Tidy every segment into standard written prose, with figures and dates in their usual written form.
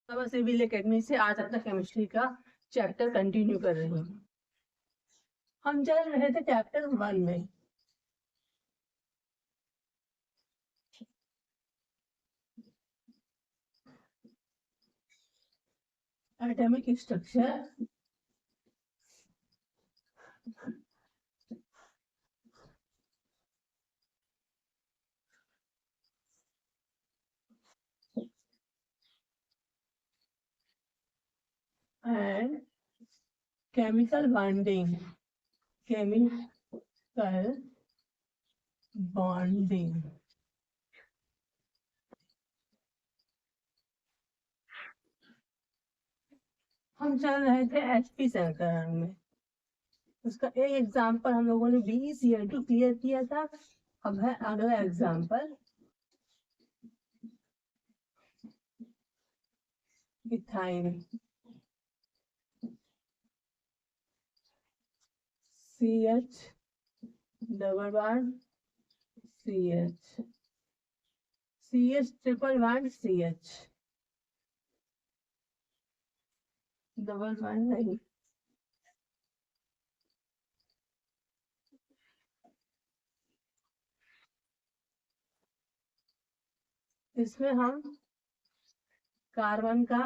अब civil academy से आज तक केमिस्ट्री का चैप्टर कंटिन्यू कर रही हूँ। हम चल रहे थे चैप्टर 1 में। Atomic structure and chemical bonding. Chemical bonding हम चल रहे थे एचपी समीकरण में। उसका एक एग्जाम्पल हम लोगों ने BeCl2 क्लियर किया था। अब है अगला example ethyl CH double bond CH triple bond CH double bond नहीं। इसमें हम कार्बन का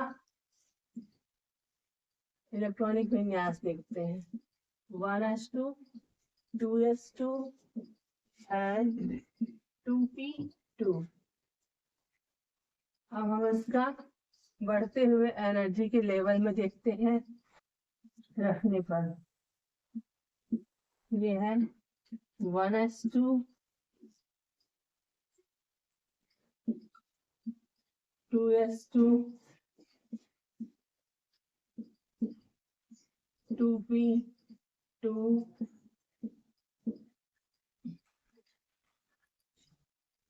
इलेक्ट्रॉनिक विन्यास देखते हैं 1s2 2s2 एंड 2p2। अब हम इसका बढ़ते हुए एनर्जी के लेवल में देखते हैं रखने पर। ये है 1s2 2s2 2p2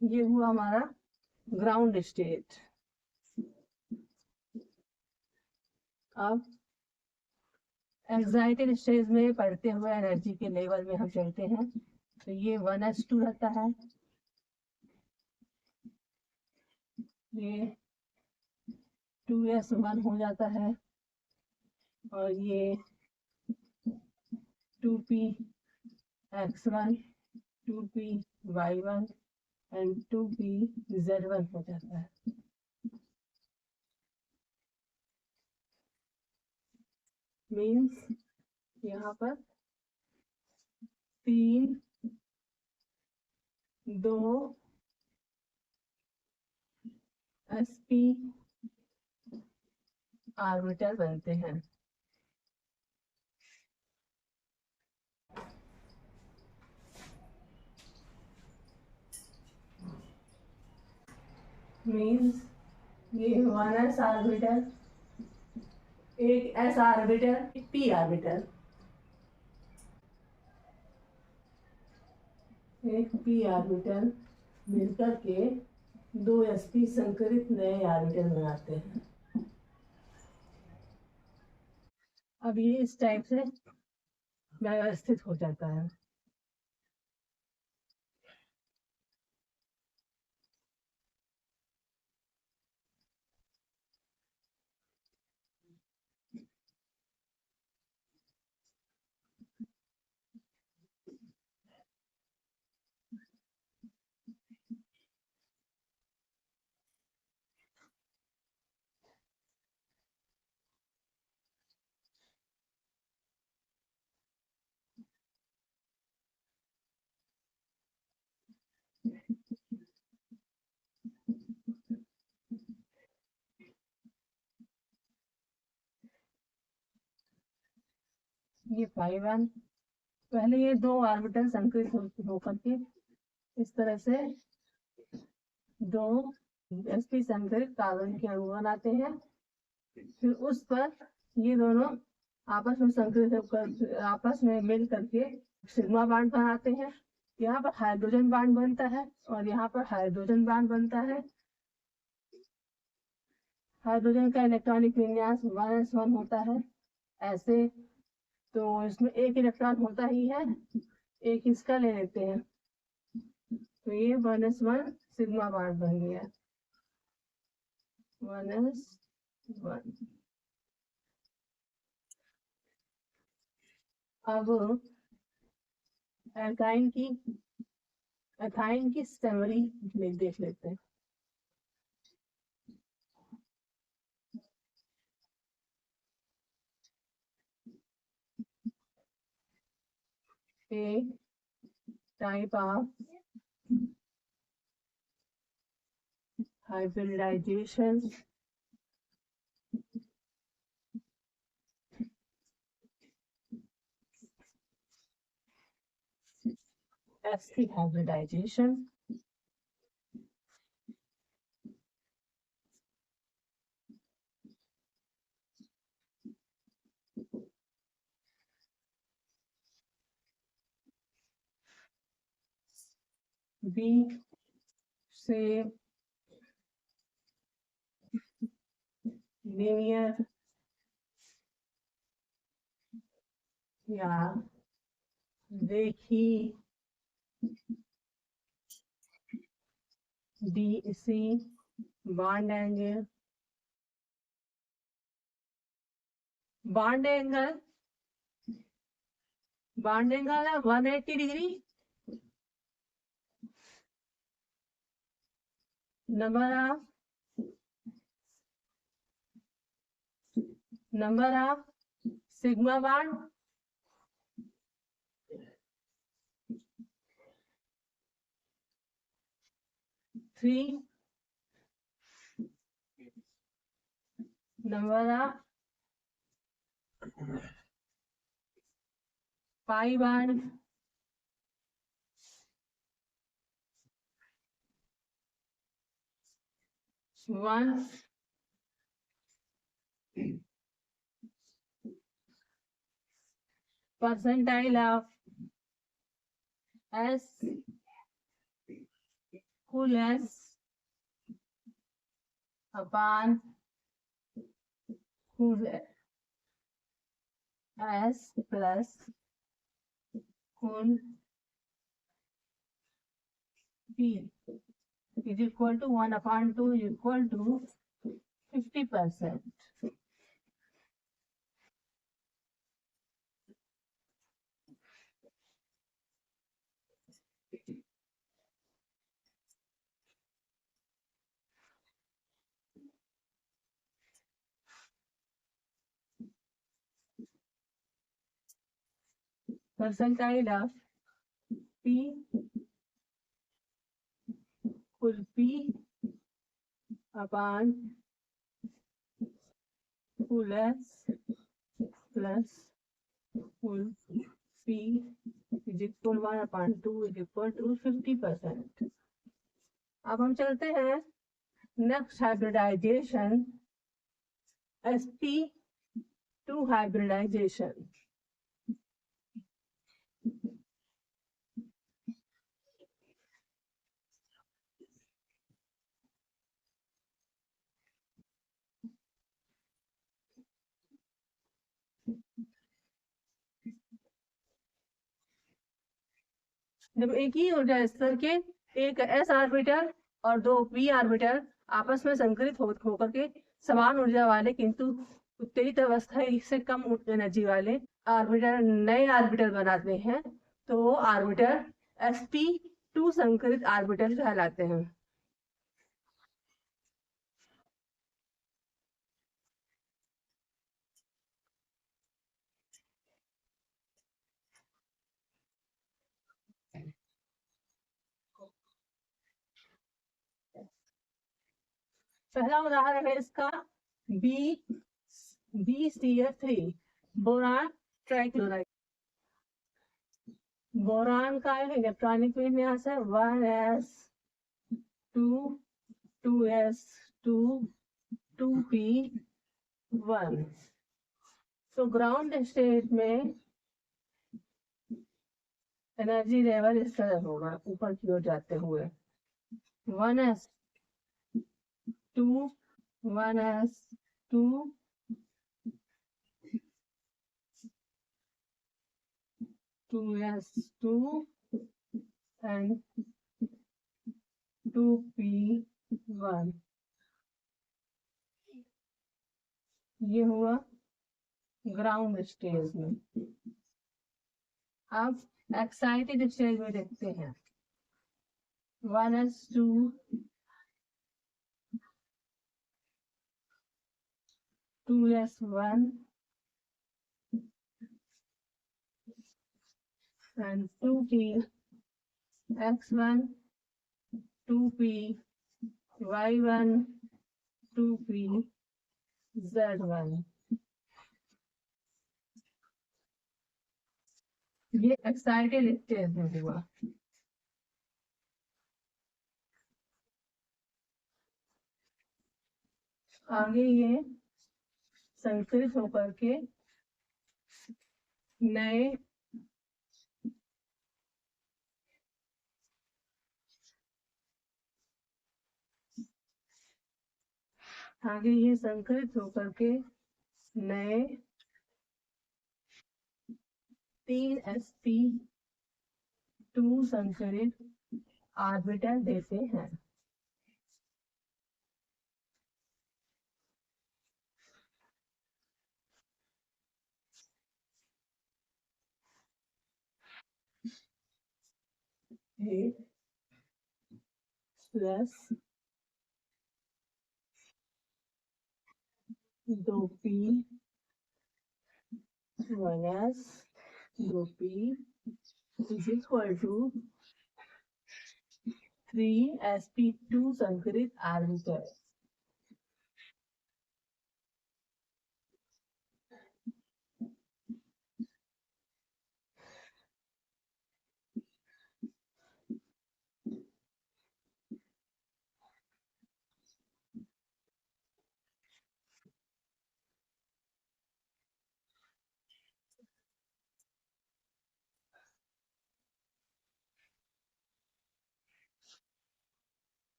ये हुआ हमारा ग्राउंड स्टेट। अब एक्साइटेड स्टेज में पढ़ते हुए एनर्जी के लेवल में हम चलते हैं तो ये 1s2 रहता है, ये 2s1 हो जाता है और ये 2px1 2py1 एंड 2pz1 हो जाता है। मीन्स यहाँ पर 3 2 sp ऑर्बिटल बनते हैं। मीन्स ये 1s ऑर्बिटल, एक s ऑर्बिटल, एक p ऑर्बिटल, एक p ऑर्बिटल मिलकर के 2 sp संकरित नए ऑर्बिटल बनाते हैं। अब ये इस टाइप से व्यवस्थित हो जाता है। ये π1, पहले ये 2 ऑर्बिटल संकरित होकर के इस तरह से 2 sp संकरित कार्बन के अणु बनाते हैं। फिर उस पर ये दोनों आपस में संकरित आपस में मिल करके सिग्मा बांड बनाते हैं। यहाँ पर हाइड्रोजन बांड बनता है और यहाँ पर हाइड्रोजन बांड बनता है। हाइड्रोजन का इलेक्ट्रॉनिक विन्यास 1s1 होता है ऐसे, तो इसमें एक इलेक्ट्रॉन होता ही है, एक इसका ले लेते हैं तो ये 1s1 सिग्मा बांड बन गया 1s 1। अब एल्काइन की एथाइन की समरी देख लेते हैं। A type of hybridization sp hybridization B से linear या रेखी DC bond angle 180 degree. number of sigma bond 3, number of pi bond 1, percentile of S coolness upon cool S plus cool P is equal to 1/2 is equal to 50%. Percentile of P cool P upon cool S plus cool P is equal 1/2 is equal to 50%. अब हम चलते हैं next hybridisation sp2 hybridisation. जब एक ही ऊर्जा स्तर के एक s ऑर्बिटल और 2 p ऑर्बिटल आपस में संकरित होकर के समान ऊर्जा वाले किंतु उत्तेजित अवस्था से कम एनर्जी वाले ऑर्बिटल नए ऑर्बिटल बनाते हैं तो वो ऑर्बिटल sp2 संकरित ऑर्बिटल कहलाते हैं। पहला उदाहरण है इसका BCl3 बोरान ट्राइक्लोराइड। बोरान का इलेक्ट्रॉनिक विन्यास है 1s2 2s2 2p1। तो ग्राउंड स्टेट में एनर्जी लेवल इस तरह होगा ऊपर की ओर जाते हुए 1s2 1s2 2s2 and 2p1। ये हुआ ग्राउंड स्टेज में। अब एक्साइटेड स्टेज में देखते हैं 1s2 2s1 and 2p x1 2p y1 2p z1। ये एक्साइटेड स्टेज में हुआ। आगे ये संकलित होकर के नए आगे ये संकलित होकर के नए 3sp2 संकरित ऑर्बिटल देते हैं। Plus 2p 1s 2p is equal to 3sp2 संकरित ऑर्बिटल।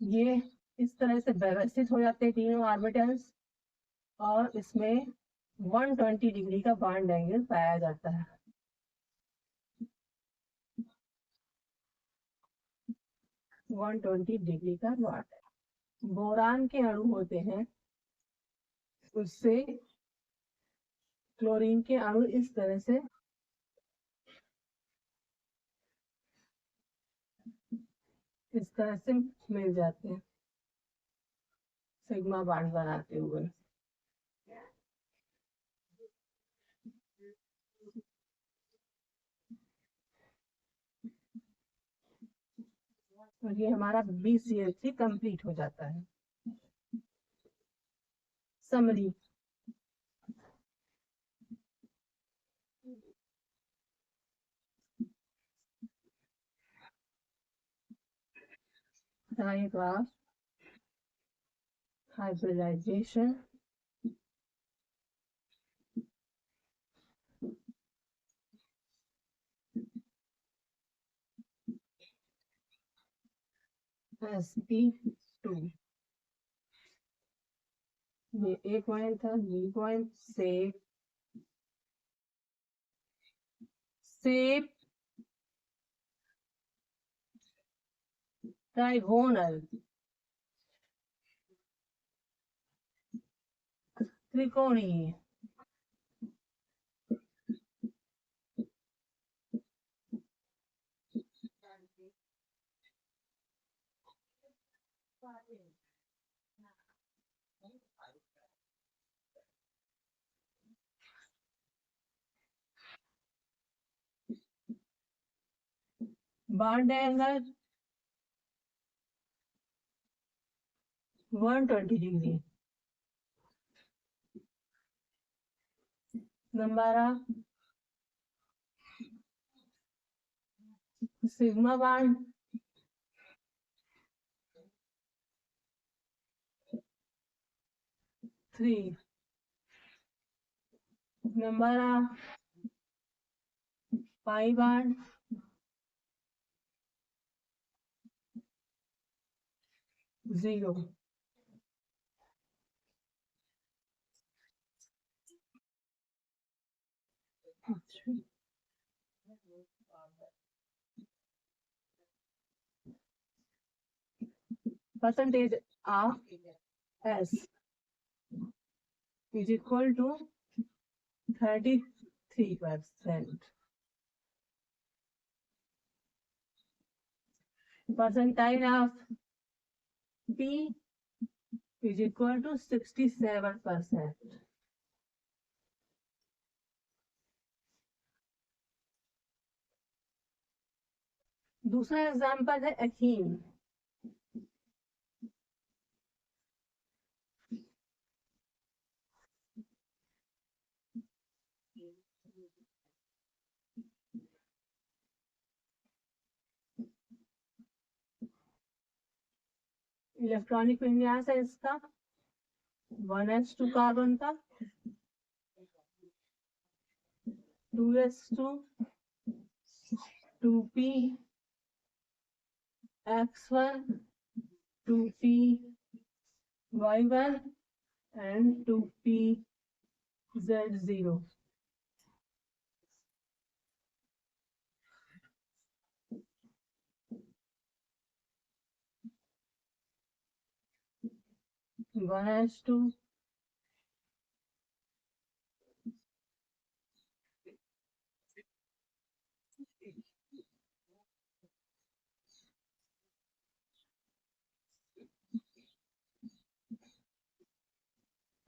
ये इस तरह से व्यवस्थित हो जाते हैं तीनों ऑर्बिटल्स और इसमें 120 डिग्री का बॉन्ड एंगल पाया जाता है। 120 डिग्री का बॉन्ड। बोरान के अणु होते हैं, उससे क्लोरीन के अणु इस तरह से मिल जाते हैं सिग्मा बॉन्ड बनाते हुए। और ये हमारा BCl3 कंप्लीट हो जाता है। Summary digraph hybridization sp2। ये A पॉइंट था, B पॉइंट से ट्राइगोनल त्रिकोणीय bond angle 120 degree. Number of sigma bond 3। Number of pi bond 0. Percentage of S is equal to 33%. Percentile of P is equal to 67%. दूसरा example है ethene. Electronic विन्यास है इसका 1s2 carbon का 2s2 2p x1 2p y1 and 2p z0. One has to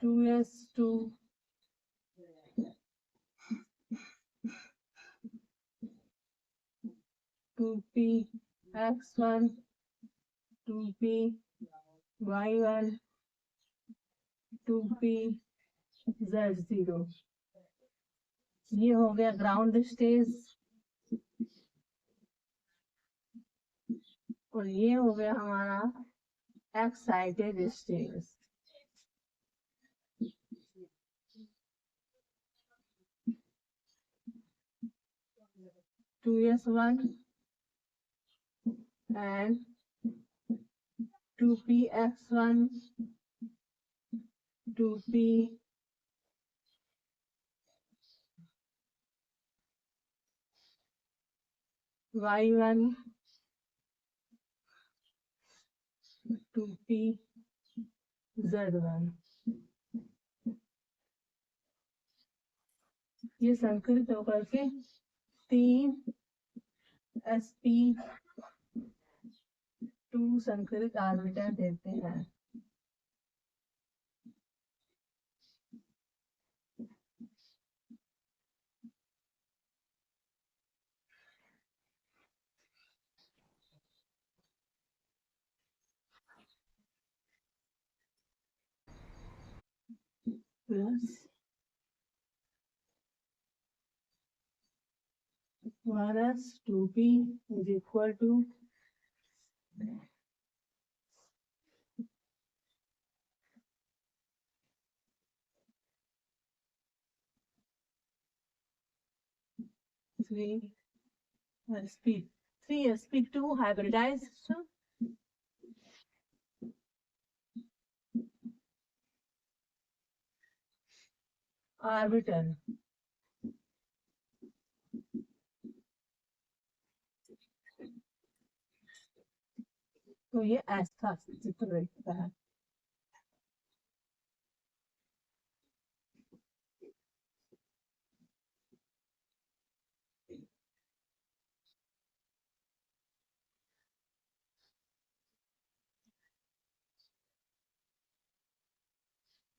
2s2 2p x1 2p y1 2p z0. ये हो गया ground stage और ये हो गया हमारा excited stage. Two s one and 2p x1 2p y1 2p z1. ये संकलित होकर के 3sp2 संकलित ऑर्बिटल देते हैं. Plus 1s2p is equal to 3sp2 hybridized orbital. तो ये ऐसा चित्र दिखता है.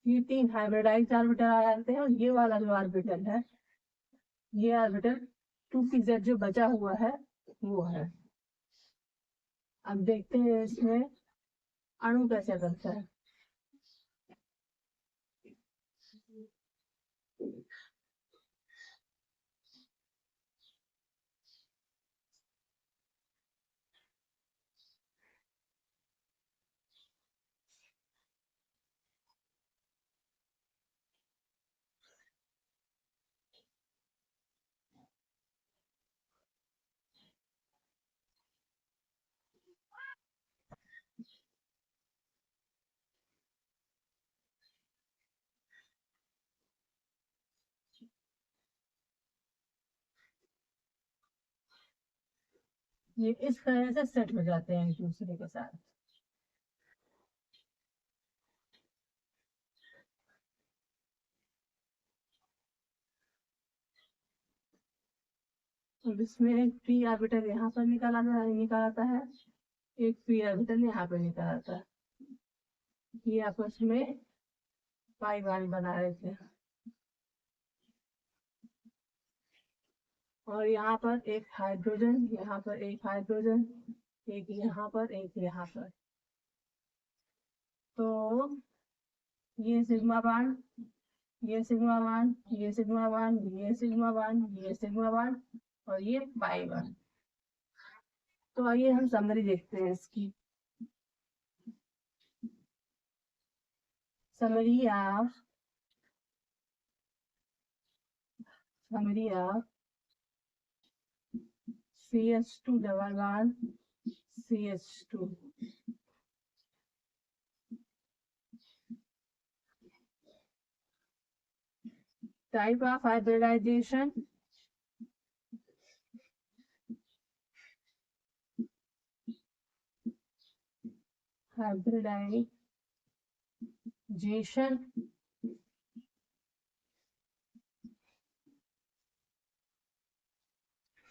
ये 3 हाइब्रिडाइज्ड ऑर्बिटल आ जाते हैं और ये वाला जो ऑर्बिटल है ये ऑर्बिटल 2pz जो बचा हुआ है वो है. अब देखते हैं इसमें अणु कैसे बनता है. ये इस तरह से सेट हो जाते हैं एक दूसरे के साथ। अब इसमें एक फ्री ऑर्बिटल यहाँ पर निकल आता है, एक फ्री ऑर्बिटल यहाँ पर निकल आता है। ये आपस में पाई बॉन्ड बना रहे थे, और यहाँ पर एक हाइड्रोजन, यहाँ पर एक हाइड्रोजन, एक यहाँ पर, एक यहाँ पर। तो ये सिग्मा बांड, ये सिग्मा बांड, ये सिग्मा बांड, ये सिग्मा बांड, ये सिग्मा बांड, और ये पाई बांड। तो आइए हम समरी देखते हैं इसकी। Summary of CH2 double bond CH2. Type of hybridization,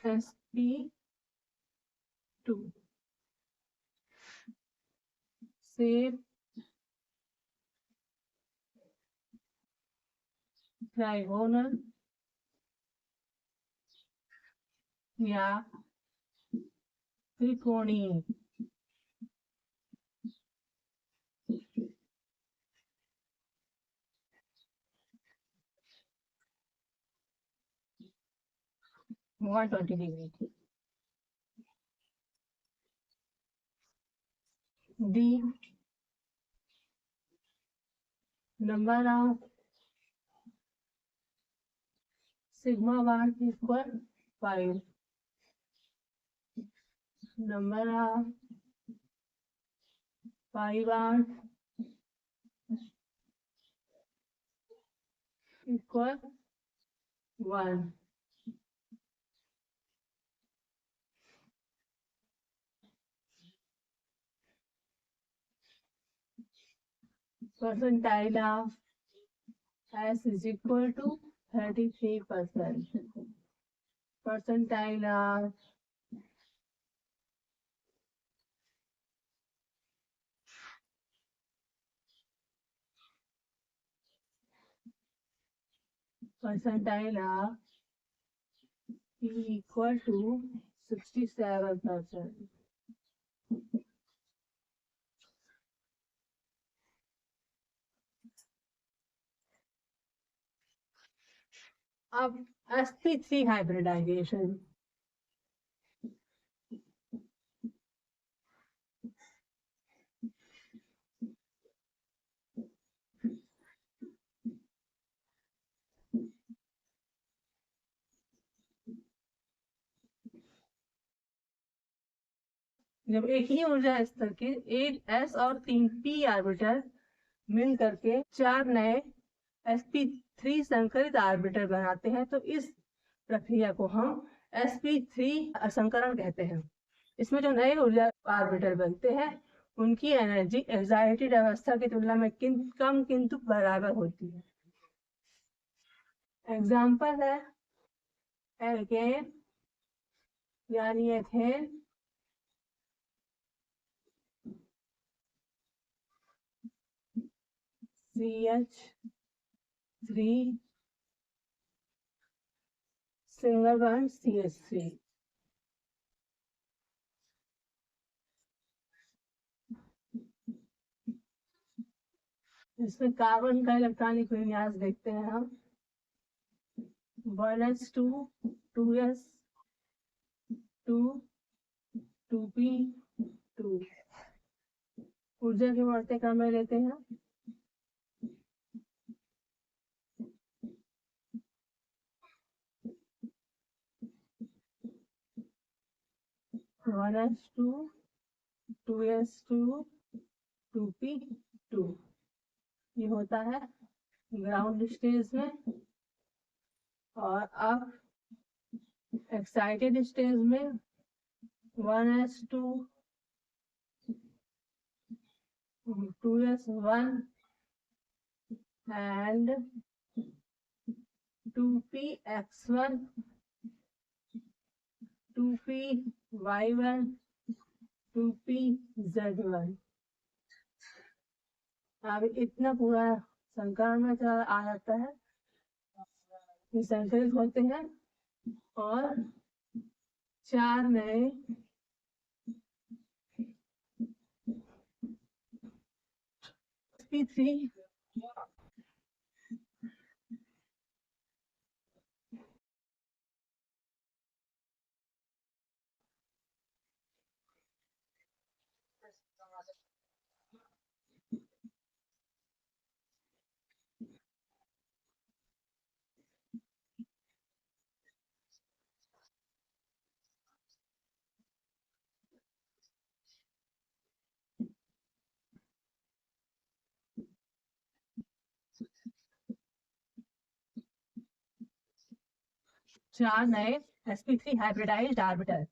sp2 से ट्राइगोनल या त्रिकोणीय। One 20 degree. D number of sigma bond equal 5, number of pi bond equal 1। percentile of S is equal to 33%. Percentile of P equal to 67%. अब sp3 hybridisation. जब एक ही ऊर्जा स्तर के एक s और 3 p ऑर्बिटल मिल करके 4 नए sp3 संकरित ऑर्बिटल बनाते हैं, तो इस प्रक्रिया को हम sp3 असंकरण कहते हैं। इसमें जो नए ऊर्जा ऑर्बिटल बनते हैं उनकी एनर्जी एक्साइटेड अवस्था की तुलना में कम किंतु बराबर होती है। एग्जाम्पल है एल्केन यानी ethane, CH3 single bond CH3। इसमें कार्बन का इलेक्ट्रॉनिक विन्यास देखते हैं हम। 1s2 2s 2 2p 2। ऊर्जा के बढ़ते क्रम में लेते हैं। 1s2 2s2 2p2। ये होता है ग्राउंड स्टेज में, और अब एक्साइटेड स्टेज में 1s2 2s1 and 2px1 2py1 2pz1। अब इतना पूरा संकरण में आ जाता है, ये संकलित होते हैं और 4 नए sp3 4 नए sp3 हाइब्रिडाइज्ड ऑर्बिटल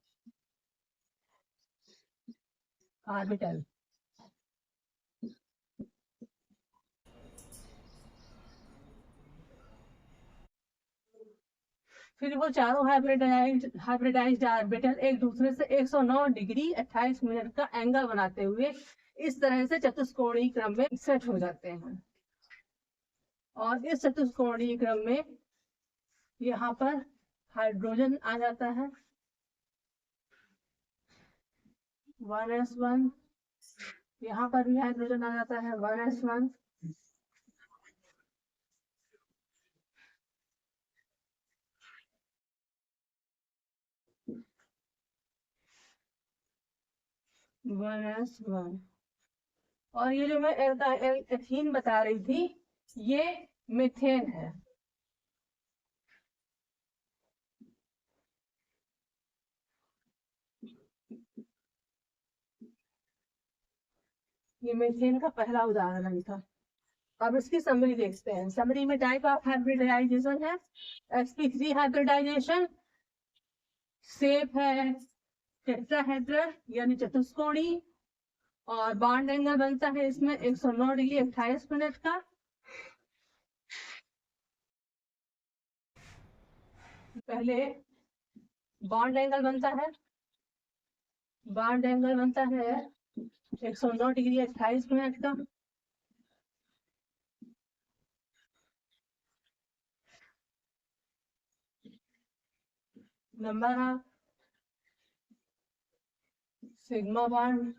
फिर वो चारों हाइब्रिडाइज्ड ऑर्बिटल एक दूसरे से 109 डिग्री 28 मिनट का एंगल बनाते हुए इस तरह से चतुष्कोणीय क्रम में सेट हो जाते हैं। और इस चतुष्कोणीय क्रम में यहाँ पर हाइड्रोजन आ जाता है 1s1, यहाँ पर भी हाइड्रोजन आ जाता है 1s1, और ये जो मैं एथीन बता रही थी ये मीथेन है। ये मीथेन का पहला उदाहरण था। अब इसकी समरी देखते हैं। समरी में टाइप ऑफ हाइब्रिडाइजेशन है sp3 हाइब्रिडाइजेशन, शेप है टेट्राहेड्रल यानी चतुष्कोणीय, और बॉन्ड एंगल बनता है इसमें 109 डिग्री 28 मिनट का। पहले बॉन्ड एंगल बनता है 109 डिग्री 28 मिनट का। Number of sigma bond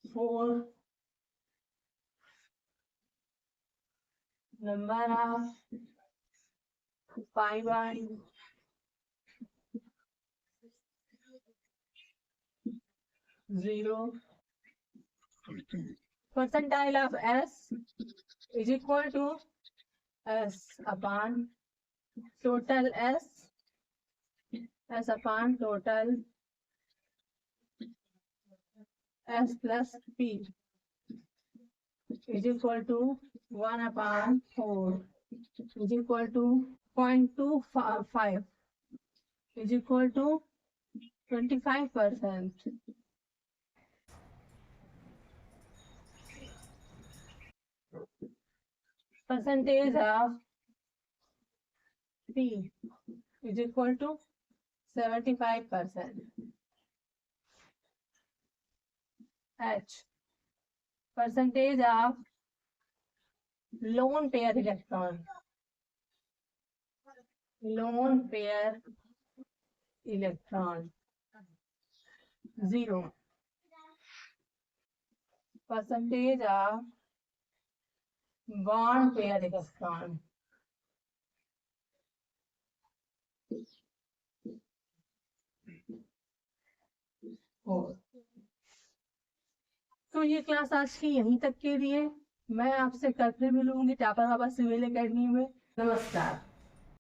4, number of pi bond 0, percentile of S is equal to S upon total S upon total S plus P is equal to 1 upon 4 is equal to 0.25 is equal to 25%. Percentage of P is equal to 75%. H, percentage of lone pair electron. 0. Percentage of bond pair electron. 4. तो ये class आज की यहीं तक के लिए। मैं आपसे कल फिर मिलूंगी टापर बाबा सिविल एकेडमी में। नमस्कार।